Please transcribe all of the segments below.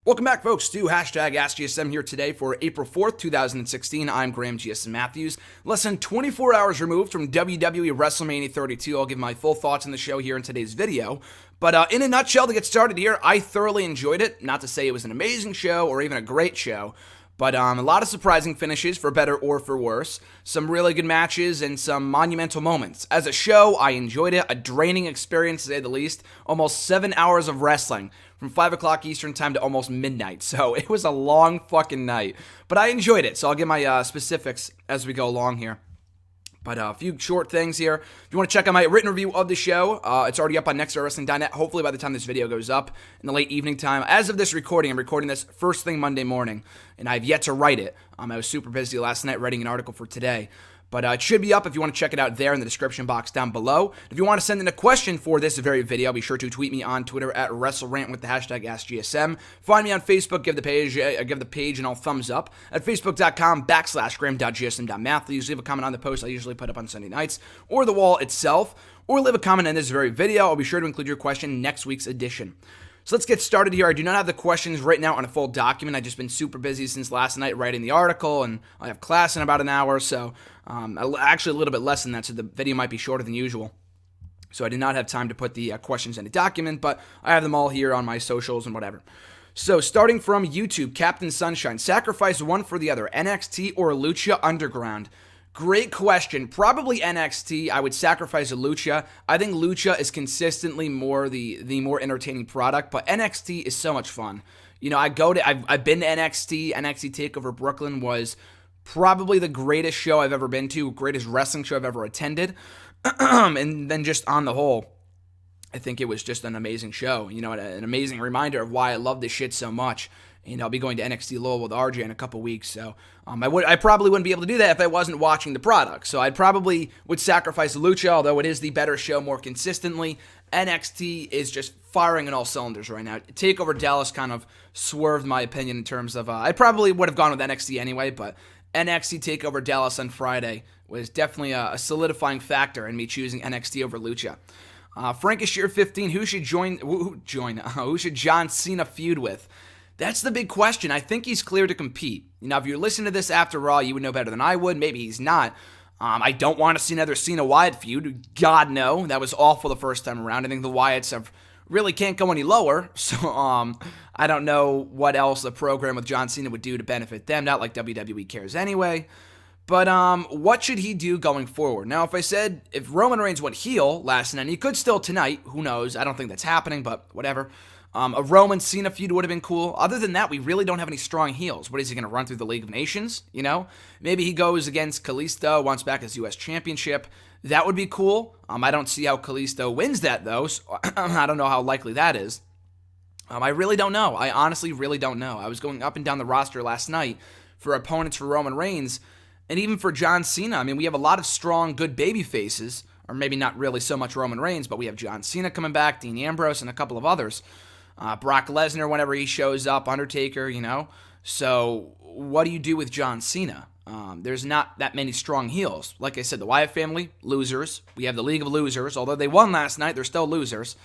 Welcome back, folks, to hashtag AskGSM here today for April 4th, 2016. I'm Graham GSM Matthews. Less than 24 hours removed from WWE WrestleMania 32. I'll give my full thoughts on the show here in today's video. But in a nutshell, to get started here, I thoroughly enjoyed it. Not to say it was an amazing show or even a great show, but a lot of surprising finishes, for better or for worse. Some really good matches and some monumental moments. As a show, I enjoyed it. A draining experience, to say the least. Almost 7 hours of wrestling, from 5 o'clock Eastern time to almost midnight. So it was a long fucking night. But I enjoyed it, so I'll give my specifics as we go along here. But a few short things here. If you want to check out my written review of the show, it's already up on nextwrestling.net. Hopefully by the time this video goes up in the late evening time. As of this recording, I'm recording this first thing Monday morning, and I've yet to write it. I was super busy last night writing an article for today. But it should be up if you want to check it out there in the description box down below. If you want to send in a question for this very video, be sure to tweet me on Twitter at WrestleRant with the hashtag AskGSM. Find me on Facebook, give the page an all thumbs up at facebook.com/gram.gsm.matthews. Leave a comment on the post I usually put up on Sunday nights, or the wall itself, or leave a comment on this very video. I'll be sure to include your question in next week's edition. So let's get started here. I do not have the questions right now on a full document. I've just been super busy since last night writing the article, and I have class in about an hour, so actually a little bit less than that, so the video might be shorter than usual. So I did not have time to put the questions in a document, but I have them all here on my socials and whatever. So starting from YouTube, Captain Sunshine, sacrifice one for the other, NXT or Lucha Underground? Great question. Probably NXT. I would sacrifice a Lucha. I think Lucha is consistently the more entertaining product, but NXT is so much fun. You know, I've been to NXT. NXT TakeOver Brooklyn was probably the greatest show I've ever been to, greatest wrestling show I've ever attended. And then just on the whole, I think it was just an amazing show. You know, an amazing reminder of why I love this shit so much. And I'll be going to NXT Louisville with RJ in a couple weeks, so I probably wouldn't be able to do that if I wasn't watching the product. So I probably would sacrifice Lucha, although it is the better show more consistently. NXT is just firing on all cylinders right now. TakeOver Dallas kind of swerved my opinion in terms of I probably would have gone with NXT anyway, but NXT TakeOver Dallas on Friday was definitely a solidifying factor in me choosing NXT over Lucha. Frankishire 15, who should John Cena feud with? That's the big question. I think he's clear to compete. You know, if you're listening to this after Raw, you would know better than I would. Maybe he's not. I don't want to see another Cena-Wyatt feud. God, no. That was awful the first time around. I think the Wyatts really can't go any lower. So, I don't know what else a program with John Cena would do to benefit them. Not like WWE cares anyway. But what should he do going forward? Now, if Roman Reigns went heel last night, he could still tonight. Who knows? I don't think that's happening, but whatever. A Roman Cena feud would have been cool. Other than that, we really don't have any strong heels. What is he going to run through the League of Nations? You know, maybe he goes against Kalisto, wants back his U.S. Championship. That would be cool. I don't see how Kalisto wins that though. So I don't know how likely that is. I really don't know. I honestly really don't know. I was going up and down the roster last night for opponents for Roman Reigns, and even for John Cena. I mean, we have a lot of strong, good baby faces, or maybe not really so much Roman Reigns, but we have John Cena coming back, Dean Ambrose, and a couple of others. Brock Lesnar whenever he shows up, Undertaker, you know. So what do you do with John Cena? There's not that many strong heels. Like I said, the Wyatt family, losers. We have the League of Losers. Although they won last night, they're still losers.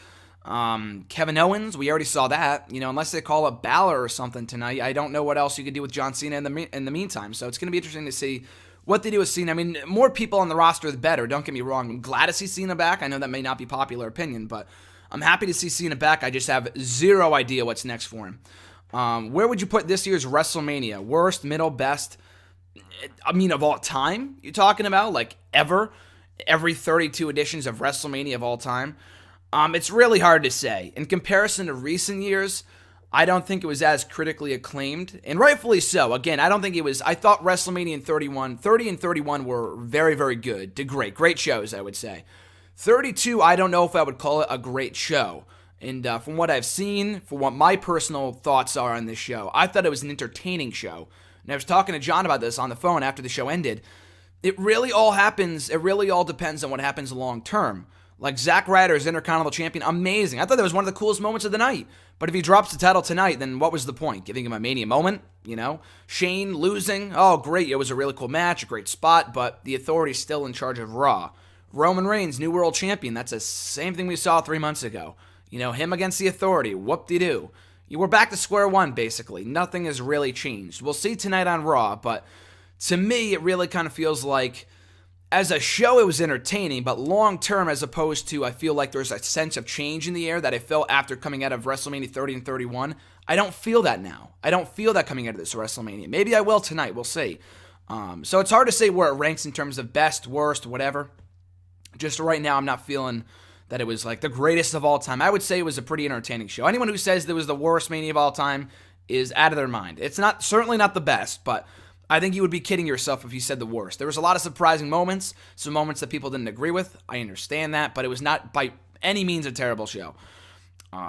Kevin Owens, we already saw that. You know, unless they call up Balor or something tonight, I don't know what else you could do with John Cena in the meantime. So it's going to be interesting to see what they do with Cena. I mean, more people on the roster, the better. Don't get me wrong. I'm glad to see Cena back. I know that may not be popular opinion, but I'm happy to see Cena back. I just have zero idea what's next for him. Where would you put this year's WrestleMania? Worst, middle, best? I mean, of all time? You're talking about? Like, ever? Every 32 editions of WrestleMania of all time? It's really hard to say. In comparison to recent years, I don't think it was as critically acclaimed, and rightfully so. Again, I don't think it was. I thought WrestleMania and 30 and 31 were very, very good. Great shows, I would say. 32, I don't know if I would call it a great show. And from what I've seen, for what my personal thoughts are on this show, I thought it was an entertaining show. And I was talking to John about this on the phone after the show ended. It really all depends on what happens long term. Like Zack Ryder as Intercontinental Champion, amazing. I thought that was one of the coolest moments of the night. But if he drops the title tonight, then what was the point? Giving him a Mania moment, you know? Shane losing, oh great, it was a really cool match, a great spot, but the Authority's still in charge of Raw. Roman Reigns, new world champion. That's the same thing we saw 3 months ago. You know, him against the Authority. Whoop-de-doo. We're back to square one, basically. Nothing has really changed. We'll see tonight on Raw, but to me, it really kind of feels like, as a show, it was entertaining, but long-term, as opposed to, I feel like there's a sense of change in the air that I felt after coming out of WrestleMania 30 and 31. I don't feel that now. I don't feel that coming out of this WrestleMania. Maybe I will tonight. We'll see. So it's hard to say where it ranks in terms of best, worst, whatever. Just right now, I'm not feeling that it was like the greatest of all time. I would say it was a pretty entertaining show. Anyone who says it was the worst Mania of all time is out of their mind. It's certainly not the best, but I think you would be kidding yourself if you said the worst. There was a lot of surprising moments, some moments that people didn't agree with. I understand that, but it was not by any means a terrible show.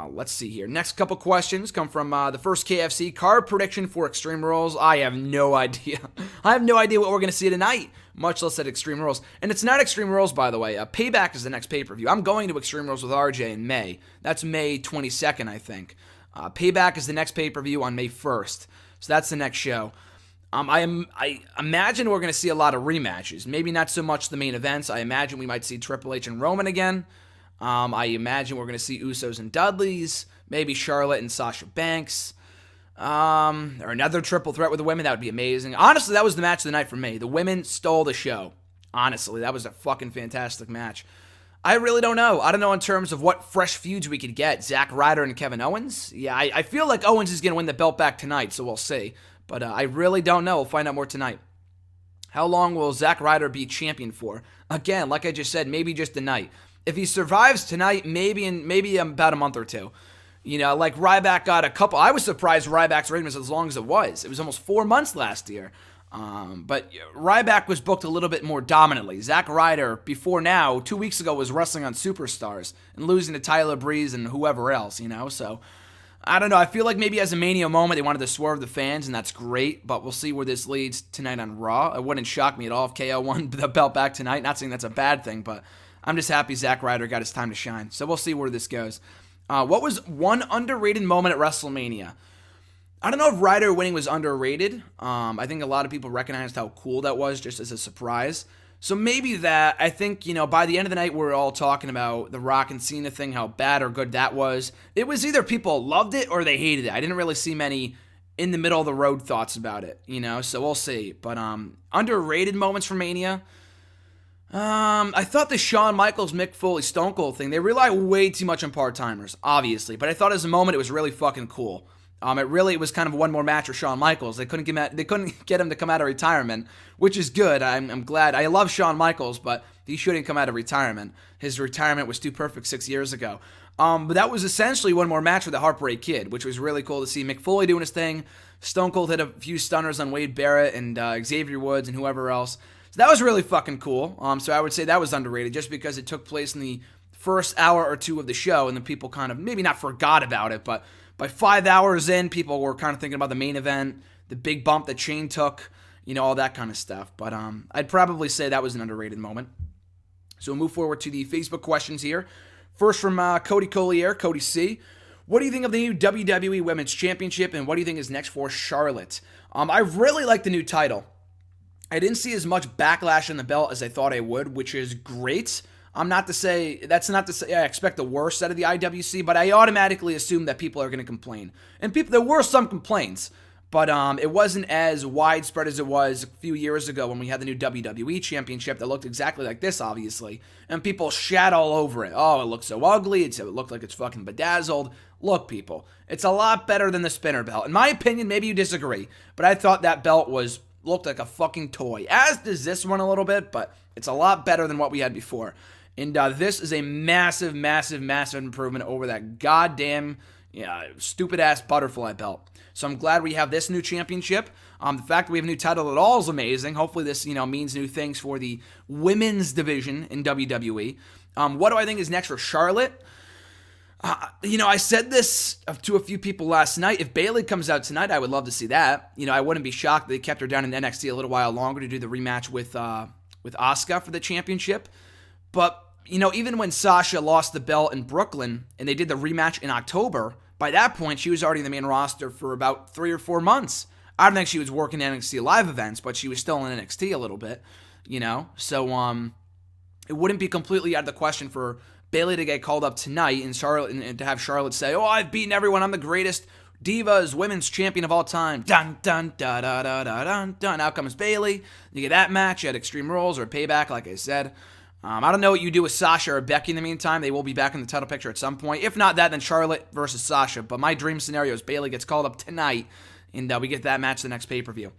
Let's see here. Next couple questions come from the first KFC. Card prediction for Extreme Rules. I have no idea. I have no idea what we're going to see tonight, much less at Extreme Rules. And it's not Extreme Rules, by the way. Payback is the next pay-per-view. I'm going to Extreme Rules with RJ in May. That's May 22nd, I think. Payback is the next pay-per-view on May 1st. So that's the next show. I imagine we're going to see a lot of rematches. Maybe not so much the main events. I imagine we might see Triple H and Roman again. I imagine we're going to see Usos and Dudleys, maybe Charlotte and Sasha Banks, or another triple threat with the women. That would be amazing. Honestly, that was the match of the night for me. The women stole the show. Honestly, that was a fucking fantastic match. I really don't know. I don't know in terms of what fresh feuds we could get. Zack Ryder and Kevin Owens? Yeah, I feel like Owens is going to win the belt back tonight, so we'll see. But I really don't know. We'll find out more tonight. How long will Zack Ryder be champion for? Again, like I just said, maybe just a night. If he survives tonight, maybe about a month or two. Like Ryback got a couple. I was surprised Ryback's reign was as long as it was. It was almost 4 months last year. But Ryback was booked a little bit more dominantly. Zack Ryder, before now, 2 weeks ago, was wrestling on Superstars and losing to Tyler Breeze and whoever else, So, I don't know. I feel like maybe as a Mania moment, they wanted to swerve the fans, and that's great. But we'll see where this leads tonight on Raw. It wouldn't shock me at all if KO won the belt back tonight. Not saying that's a bad thing, but I'm just happy Zack Ryder got his time to shine. So we'll see where this goes. What was one underrated moment at WrestleMania? I don't know if Ryder winning was underrated. I think a lot of people recognized how cool that was just as a surprise. So maybe that. I think, by the end of the night, we're all talking about the Rock and Cena thing, how bad or good that was. It was either people loved it or they hated it. I didn't really see many in the middle of the road thoughts about it, so we'll see. But underrated moments for Mania. I thought the Shawn Michaels, Mick Foley, Stone Cold thing, they rely way too much on part-timers, obviously. But I thought as a moment it was really fucking cool. It was kind of one more match for Shawn Michaels. They couldn't get him to come out of retirement, which is good. I'm glad. I love Shawn Michaels, but he shouldn't come out of retirement. His retirement was too perfect 6 years ago. But that was essentially one more match for the Heartbreak Kid, which was really cool to see. Mick Foley doing his thing. Stone Cold hit a few stunners on Wade Barrett and Xavier Woods and whoever else. So that was really fucking cool. So I would say that was underrated just because it took place in the first hour or two of the show, and then people kind of maybe not forgot about it, but by 5 hours in, people were kind of thinking about the main event, the big bump that Shane took, all that kind of stuff. But I'd probably say that was an underrated moment. So we'll move forward to the Facebook questions here. First from Cody Collier, Cody C. What do you think of the new WWE Women's Championship, and what do you think is next for Charlotte? I really like the new title. I didn't see as much backlash in the belt as I thought I would, which is great. That's not to say I expect the worst out of the IWC, but I automatically assume that people are going to complain. And there were some complaints, but it wasn't as widespread as it was a few years ago when we had the new WWE Championship that looked exactly like this, obviously, and people shat all over it. Oh, it looks so ugly. It looked like it's fucking bedazzled. Look, people, it's a lot better than the spinner belt. In my opinion, maybe you disagree, but I thought that belt looked like a fucking toy, as does this one a little bit, but it's a lot better than what we had before. And this is a massive, massive, massive improvement over that goddamn stupid-ass butterfly belt. So I'm glad we have this new championship. The fact that we have a new title at all is amazing. Hopefully this, means new things for the women's division in WWE. What do I think is next for Charlotte? I said this to a few people last night. If Bayley comes out tonight, I would love to see that. I wouldn't be shocked that they kept her down in NXT a little while longer to do the rematch with Asuka for the championship. But, even when Sasha lost the belt in Brooklyn and they did the rematch in October, by that point, she was already in the main roster for about 3 or 4 months. I don't think she was working NXT live events, but she was still in NXT a little bit, So, it wouldn't be completely out of the question for Bayley to get called up tonight and to have Charlotte say, "Oh, I've beaten everyone. I'm the greatest Divas Women's Champion of all time. Dun, dun, da, da, da, da, dun, dun. Out comes Bayley. You get that match at Extreme Rules or Payback, like I said. I don't know what you do with Sasha or Becky in the meantime. They will be back in the title picture at some point. If not that, then Charlotte versus Sasha. But my dream scenario is Bayley gets called up tonight, and we get that match the next pay-per-view.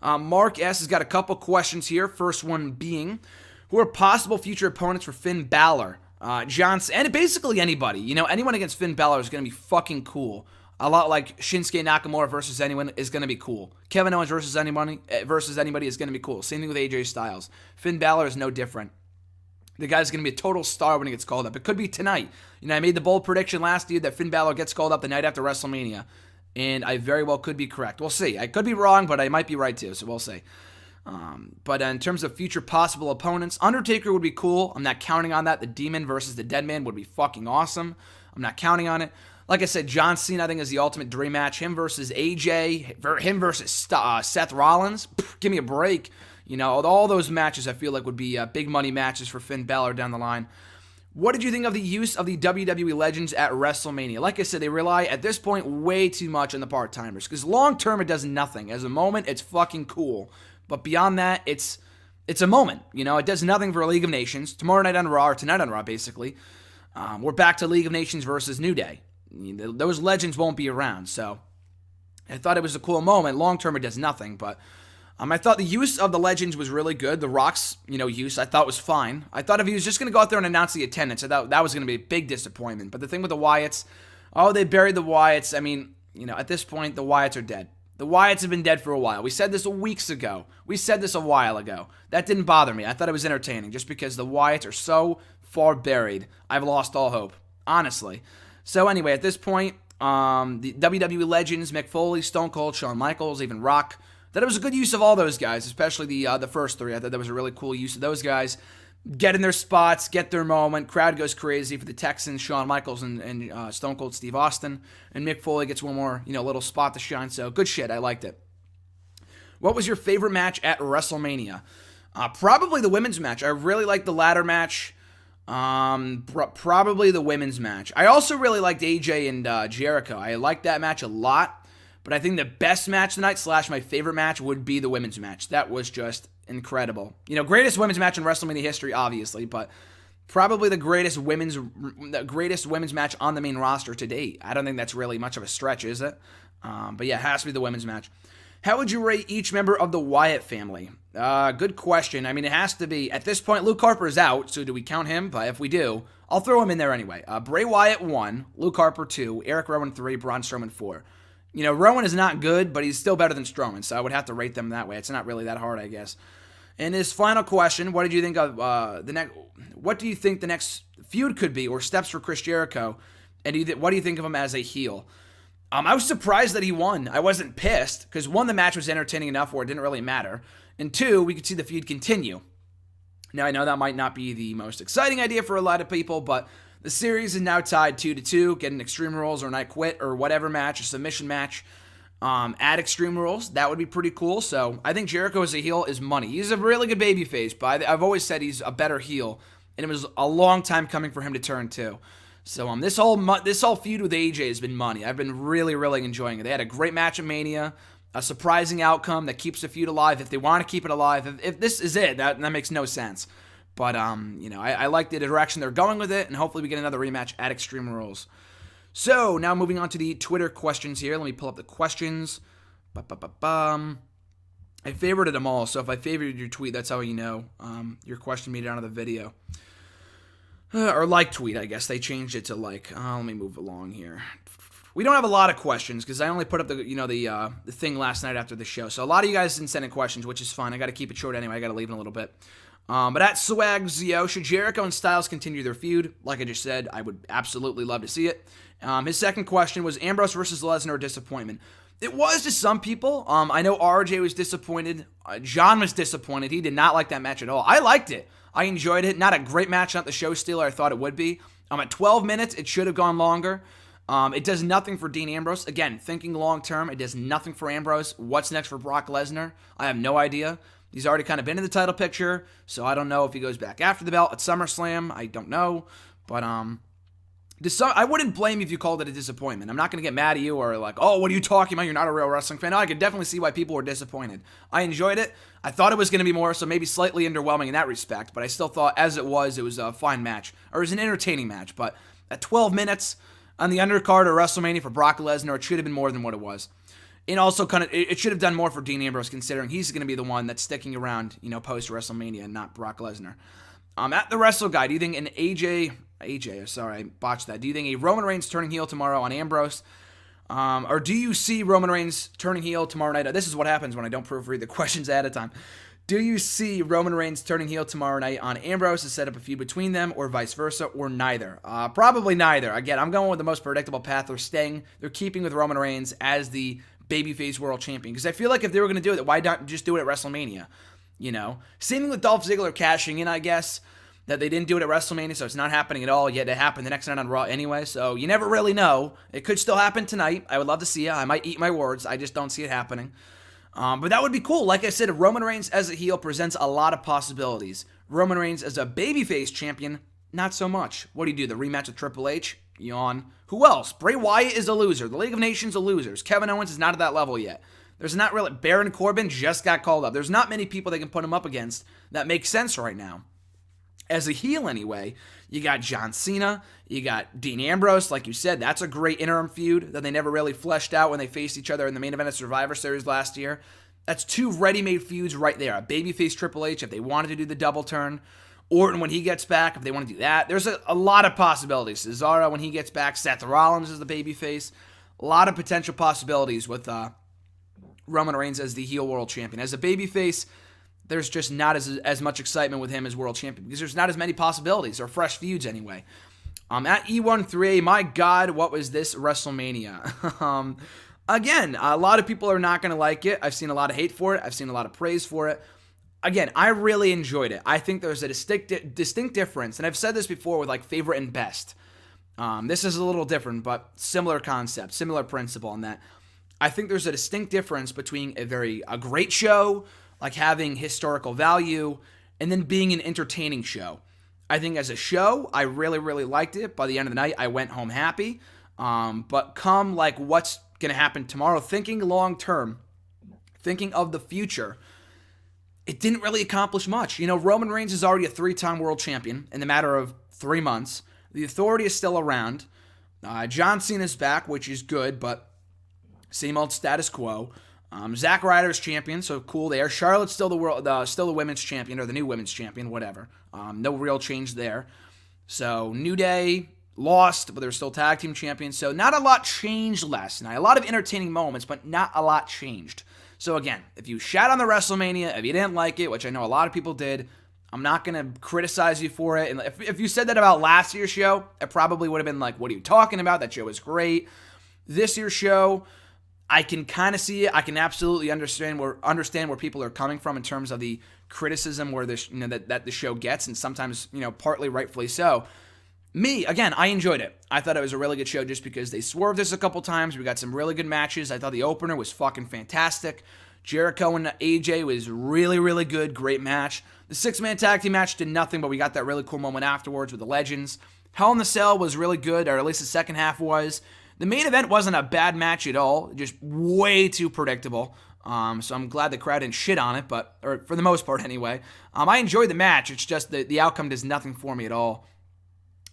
Mark S. has got a couple questions here. First one being, who are possible future opponents for Finn Balor? John Cena, and basically anybody. You know, anyone against Finn Balor is going to be fucking cool. A lot like Shinsuke Nakamura versus anyone is going to be cool. Kevin Owens versus anybody is going to be cool. Same thing with AJ Styles. Finn Balor is no different. The guy's going to be a total star when he gets called up. It could be tonight. You know, I made the bold prediction last year that Finn Balor gets called up the night after WrestleMania, and I very well could be correct. We'll see. I could be wrong, but I might be right too, so we'll see. But in terms of future possible opponents, Undertaker would be cool. I'm not counting on that. The Demon versus the Dead Man would be fucking awesome. I'm not counting on it. Like I said, John Cena, I think, is the ultimate dream match. Him versus AJ, him versus Seth Rollins. Give me a break. You know, all those matches I feel like would be big money matches for Finn Balor down the line. What did you think of the use of the WWE legends at WrestleMania? Like I said, they rely at this point way too much on the part-timers because long term it does nothing. As a moment, it's fucking cool. But beyond that, it's a moment. You know, it does nothing for League of Nations. Tomorrow night on Raw, or tonight on Raw, basically, we're back to League of Nations versus New Day. Those legends won't be around, so I thought it was a cool moment. Long term, it does nothing, but I thought the use of the legends was really good. The Rock's, use I thought was fine. I thought if he was just going to go out there and announce the attendance, I thought that was going to be a big disappointment. But the thing with the Wyatts, they buried the Wyatts. I mean, at this point, the Wyatts are dead. The Wyatts have been dead for a while. We said this weeks ago. We said this a while ago. That didn't bother me. I thought it was entertaining just because the Wyatts are so far buried. I've lost all hope, honestly. So anyway, at this point, the WWE legends, Mick Foley, Stone Cold, Shawn Michaels, even Rock, that it was a good use of all those guys, especially the first three. I thought that was a really cool use of those guys. Get in their spots, get their moment. Crowd goes crazy for the Texans, Shawn Michaels and Stone Cold Steve Austin. And Mick Foley gets one more, little spot to shine. So good shit. I liked it. What was your favorite match at WrestleMania? Probably the women's match. I really liked the ladder match. Probably the women's match. I also really liked AJ and Jericho. I liked that match a lot. But I think the best match tonight / my favorite match would be the women's match. That was just incredible. Greatest women's match in WrestleMania history, obviously, but probably the greatest women's match on the main roster to date. I don't think that's really much of a stretch, is it? But yeah, it has to be the women's match. How would you rate each member of the Wyatt family? Good question. I mean, it has to be, at this point, Luke Harper is out, so do we count him? But if we do, I'll throw him in there anyway. Bray Wyatt 1, Luke Harper 2, Eric Rowan 3, Braun Strowman 4. Rowan is not good, but he's still better than Strowman, so I would have to rate them that way. It's not really that hard, I guess. And his final question, what did you think of what do you think the next feud could be, or steps for Chris Jericho, and what do you think of him as a heel? I was surprised that he won. I wasn't pissed, because 1, the match was entertaining enough where it didn't really matter, and 2, we could see the feud continue. Now, I know that might not be the most exciting idea for a lot of people, but the series is now tied 2-2. Get an Extreme Rules or an I Quit or whatever match, a submission match at Extreme Rules. That would be pretty cool. So I think Jericho as a heel is money. He's a really good babyface, but I've always said he's a better heel, and it was a long time coming for him to turn too. So this whole feud with AJ has been money. I've been really, really enjoying it. They had a great match at Mania, a surprising outcome that keeps the feud alive if they want to keep it alive. If this is it, that makes no sense. But, I like the direction they're going with it, and hopefully we get another rematch at Extreme Rules. So, now moving on to the Twitter questions here. Let me pull up the questions. I favorited them all, so if I favorited your tweet, that's how you know your question made it onto the video. Or like tweet, I guess. They changed it to like. Let me move along here. We don't have a lot of questions, because I only put up the thing last night after the show. So, a lot of you guys didn't send in questions, which is fine. I got to keep it short anyway. I got to leave in a little bit. But at Swagzio, should Jericho and Styles continue their feud? Like I just said, I would absolutely love to see it. His second question was Ambrose versus Lesnar a disappointment? It was to some people. I know RJ was disappointed. John was disappointed. He did not like that match at all. I liked it. I enjoyed it. Not a great match, not the show stealer I thought it would be. At 12 minutes, it should have gone longer. It does nothing for Dean Ambrose. Again, thinking long term, it does nothing for Ambrose. What's next for Brock Lesnar? I have no idea. He's already kind of been in the title picture, so I don't know if he goes back after the belt at SummerSlam. I don't know, but I wouldn't blame you if you called it a disappointment. I'm not going to get mad at you or like, oh, what are you talking about? You're not a real wrestling fan. No, I could definitely see why people were disappointed. I enjoyed it. I thought it was going to be more, so maybe slightly underwhelming in that respect, but I still thought as it was a fine match, or it was an entertaining match. But at 12 minutes on the undercard of WrestleMania for Brock Lesnar, it should have been more than what it was. And also it should have done more for Dean Ambrose, considering he's going to be the one that's sticking around, post WrestleMania, and not Brock Lesnar. At the Wrestle Guy, do you think an I botched that. Do you think a Roman Reigns turning heel tomorrow on Ambrose? Or do you see Roman Reigns turning heel tomorrow night? This is what happens when I don't proofread the questions ahead of time. Do you see Roman Reigns turning heel tomorrow night on Ambrose to set up a feud between them, or vice versa, or neither? Probably neither. Again, I'm going with the most predictable path. They're keeping with Roman Reigns as the babyface world champion. Because I feel like if they were going to do it, why not just do it at WrestleMania? Same thing with Dolph Ziggler cashing in, I guess. That they didn't do it at WrestleMania, so it's not happening at all, yet it happened the next night on Raw anyway, so you never really know. It could still happen tonight. I would love to see it. I might eat my words. I just don't see it happening. But that would be cool. Like I said, Roman Reigns as a heel presents a lot of possibilities. Roman Reigns as a babyface champion, not so much. What do you do, the rematch with Triple H? Yawn. Who else? Bray Wyatt is a loser. The League of Nations are losers. Kevin Owens is not at that level yet. There's not really... Baron Corbin just got called up. There's not many people they can put him up against that make sense right now. As a heel, anyway, you got John Cena, you got Dean Ambrose, like you said, that's a great interim feud that they never really fleshed out when they faced each other in the main event of Survivor Series last year. That's two ready-made feuds right there. A babyface Triple H, if they wanted to do the double turn. Orton, when he gets back, if they want to do that. There's a lot of possibilities. Cesaro, when he gets back. Seth Rollins is the babyface. A lot of potential possibilities with Roman Reigns as the heel world champion. As a babyface, there's just not as much excitement with him as world champion because there's not as many possibilities or fresh feuds anyway. At E1-3A, my God, what was this WrestleMania? Again, a lot of people are not going to like it. I've seen a lot of hate for it. I've seen a lot of praise for it. Again, I really enjoyed it. I think there's a distinct difference, and I've said this before with like favorite and best. This is a little different, but similar concept, similar principle in that I think there's a distinct difference between a great show, like having historical value, and then being an entertaining show. I think as a show, I really, really liked it. By the end of the night, I went home happy. But come like what's going to happen tomorrow, thinking long term, thinking of the future, it didn't really accomplish much. Roman Reigns is already a 3-time world champion in the matter of 3 months. The Authority is still around. John Cena's back, which is good, but same old status quo. Zack Ryder's champion, so cool there. Charlotte's still the women's champion, or the new women's champion, whatever. No real change there. So New Day lost, but they're still tag team champions. So not a lot changed last night. A lot of entertaining moments, but not a lot changed. So again, if you shat on the WrestleMania, if you didn't like it, which I know a lot of people did, I'm not going to criticize you for it. And if you said that about last year's show, it probably would have been like, what are you talking about? That show was great. This year's show, I can kind of see it. I can absolutely understand where people are coming from in terms of the criticism where this, that the show gets, and sometimes, partly rightfully so. Me, again, I enjoyed it. I thought it was a really good show just because they swerved us a couple times. We got some really good matches. I thought the opener was fucking fantastic. Jericho and AJ was really, really good. Great match. The 6-man tag team match did nothing, but we got that really cool moment afterwards with the Legends. Hell in the Cell was really good, or at least the second half was. The main event wasn't a bad match at all, just way too predictable. So I'm glad the crowd didn't shit on it, or for the most part anyway. I enjoyed the match. It's just the outcome does nothing for me at all.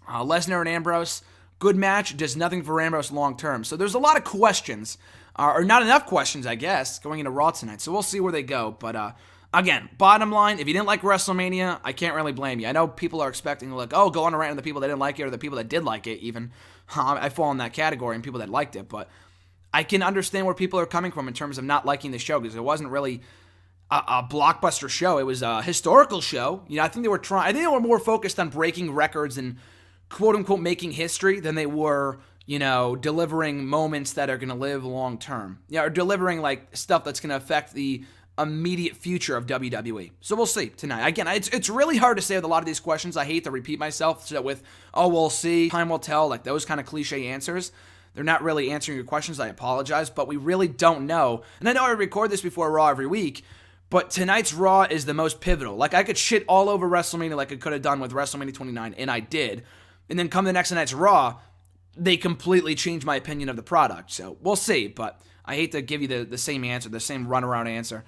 Lesnar and Ambrose, good match, does nothing for Ambrose long term. So there's a lot of questions, or not enough questions, I guess, going into Raw tonight. So we'll see where they go. But again, bottom line, if you didn't like WrestleMania, I can't really blame you. I know people are expecting go on a rant on the people that didn't like it, or the people that did like it even. I fall in that category, and people that liked it. But I can understand where people are coming from in terms of not liking the show, because it wasn't really a blockbuster show. It was a historical show. I think they were more focused on breaking records and quote-unquote making history than they were, delivering moments that are going to live long term. Or delivering, stuff that's going to affect the immediate future of WWE. So we'll see tonight. Again, it's really hard to say with a lot of these questions. I hate to repeat myself with, we'll see, time will tell, those kind of cliche answers. They're not really answering your questions. I apologize, but we really don't know. And I know I record this before Raw every week, but tonight's Raw is the most pivotal. I could shit all over WrestleMania like I could have done with WrestleMania 29, and I did. And then come the next night's Raw, they completely changed my opinion of the product. So we'll see, but I hate to give you the same answer, the same runaround answer.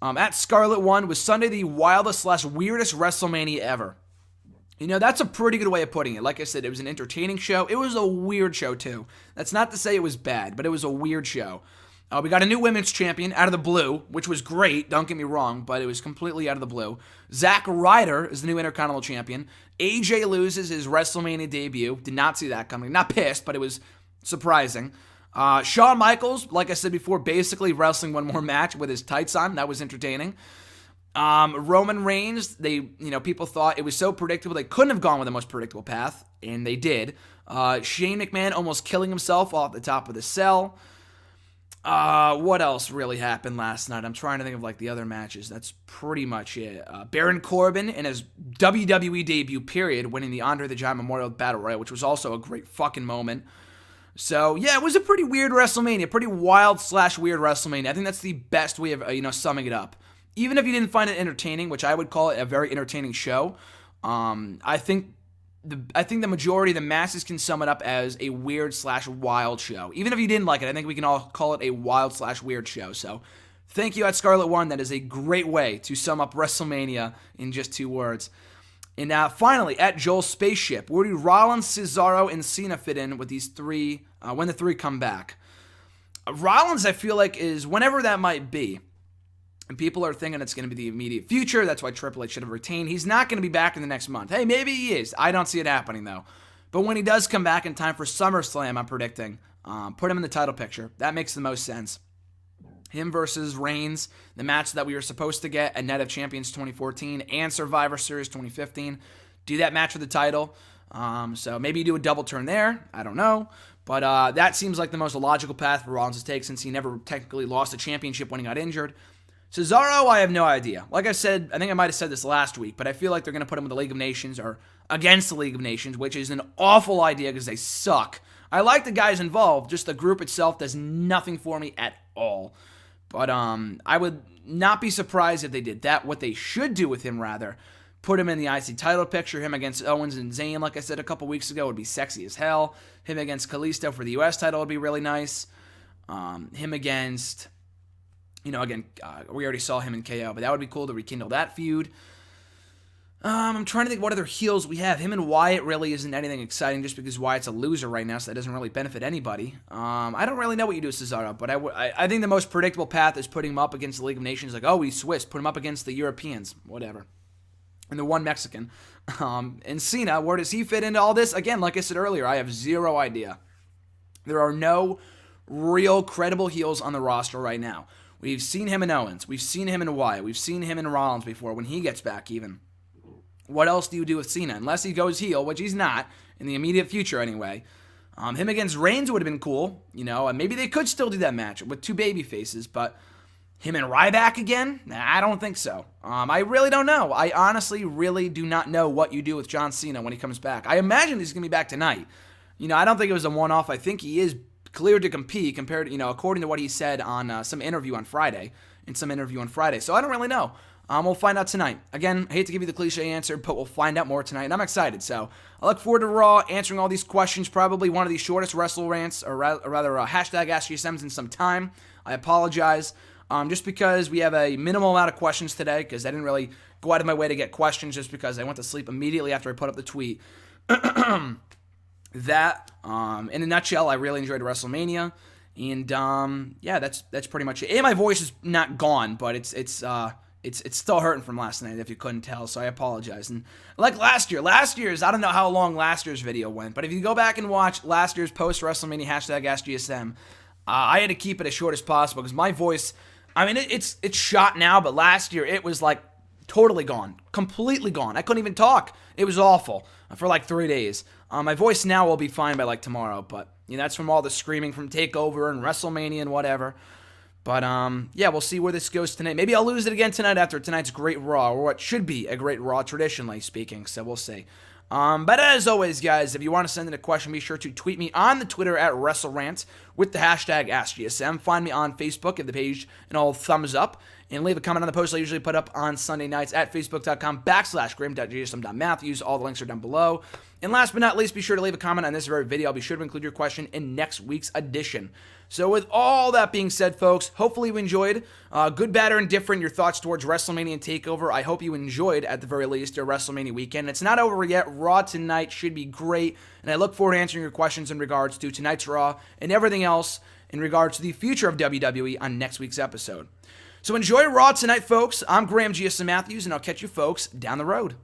At Scarlet One, was Sunday the wildest / weirdest WrestleMania ever? That's a pretty good way of putting it. Like I said, it was an entertaining show. It was a weird show, too. That's not to say it was bad, but it was a weird show. We got a new women's champion out of the blue, which was great, don't get me wrong, but it was completely out of the blue. Zack Ryder is the new Intercontinental Champion. AJ loses his WrestleMania debut. Did not see that coming. Not pissed, but it was surprising. Shawn Michaels, like I said before, basically wrestling one more match with his tights on. That was entertaining. Roman Reigns, people thought it was so predictable they couldn't have gone with the most predictable path, and they did. Shane McMahon almost killing himself off the top of the cell. What else really happened last night? I'm trying to think of the other matches. That's pretty much it. Baron Corbin in his WWE debut period, winning the Andre the Giant Memorial Battle Royal, which was also a great fucking moment. So yeah, it was a pretty weird WrestleMania, pretty wild / weird WrestleMania. I think that's the best way of summing it up. Even if you didn't find it entertaining, which I would call it a very entertaining show, I think the majority of the masses can sum it up as a weird / wild show. Even if you didn't like it, I think we can all call it a wild / weird show. So thank you at Scarlet One. That is a great way to sum up WrestleMania in just 2 words. And finally, at Joel Spaceship, where do Rollins, Cesaro, and Cena fit in with these 3 when the 3 come back? Rollins, I feel like, is whenever that might be. And people are thinking it's going to be the immediate future. That's why Triple H should have retained. He's not going to be back in the next month. Hey, maybe he is. I don't see it happening, though. But when he does come back in time for SummerSlam, I'm predicting, put him in the title picture. That makes the most sense. Him versus Reigns, the match that we were supposed to get at Night of Champions 2014 and Survivor Series 2015. Do that match for the title. So maybe you do a double turn there. I don't know. But that seems like the most logical path for Rollins to take since he never technically lost a championship when he got injured. Cesaro, I have no idea. Like I said, I think I might have said this last week, but I feel like they're going to put him with the League of Nations or against the League of Nations, which is an awful idea because they suck. I like the guys involved, just the group itself does nothing for me at all. But I would not be surprised if they did that. What they should do with him, rather, put him in the IC title picture. Him against Owens and Zayn, like I said a couple weeks ago, would be sexy as hell. Him against Kalisto for the US title would be really nice. Him against... we already saw him in KO, but that would be cool to rekindle that feud. I'm trying to think what other heels we have. Him and Wyatt really isn't anything exciting just because Wyatt's a loser right now, so that doesn't really benefit anybody. I don't really know what you do with Cesaro, but I think the most predictable path is putting him up against the League of Nations. Like, oh, he's Swiss. Put him up against the Europeans. Whatever. And the one Mexican. And Cena, where does he fit into all this? Again, like I said earlier, I have zero idea. There are no real credible heels on the roster right now. We've seen him in Owens. We've seen him in Wyatt. We've seen him in Rollins before when he gets back even. What else do you do with Cena? Unless he goes heel, which he's not, in the immediate future anyway. Him against Reigns would have been cool, and maybe they could still do that match with 2 baby faces, but him and Ryback again? Nah, I don't think so. I really don't know. I honestly really do not know what you do with John Cena when he comes back. I imagine he's going to be back tonight. I don't think it was a one-off. I think he is cleared to compete compared to, according to what he said on some interview on Friday. So I don't really know. We'll find out tonight. Again, I hate to give you the cliche answer, but we'll find out more tonight, and I'm excited. So I look forward to Raw, answering all these questions, probably one of the shortest Wrestle Rants, or rather hashtag AskGSMs in some time. I apologize, just because we have a minimal amount of questions today, because I didn't really go out of my way to get questions, just because I went to sleep immediately after I put up the tweet. That, in a nutshell, I really enjoyed WrestleMania, and that's pretty much it. And my voice is not gone, but it's still hurting from last night, if you couldn't tell, so I apologize. And like last year's, I don't know how long last year's video went, but if you go back and watch last year's post-WrestleMania hashtag AskGSM, I had to keep it as short as possible, because my voice, it's shot now, but last year it was like totally gone, completely gone. I couldn't even talk. It was awful for like 3 days. My voice now will be fine by like tomorrow, but that's from all the screaming from TakeOver and WrestleMania and whatever. But we'll see where this goes tonight. Maybe I'll lose it again tonight after tonight's great Raw, or what should be a great Raw, traditionally speaking, so we'll see. But as always, guys, if you want to send in a question, be sure to tweet me on the Twitter at WrestleRant, with the hashtag AskGSM. Find me on Facebook, give the page an all thumbs up, and leave a comment on the post I usually put up on Sunday nights at facebook.com/graham.gsm.matthews. All the links are down below. And last but not least, be sure to leave a comment on this very video. I'll be sure to include your question in next week's edition. So with all that being said, folks, hopefully you enjoyed, good, bad, or indifferent, your thoughts towards WrestleMania TakeOver. I hope you enjoyed, at the very least, your WrestleMania weekend. It's not over yet. Raw tonight should be great, and I look forward to answering your questions in regards to tonight's Raw and everything else in regards to the future of WWE on next week's episode. So enjoy Raw tonight, folks. I'm Graham GSM Matthews, and I'll catch you folks down the road.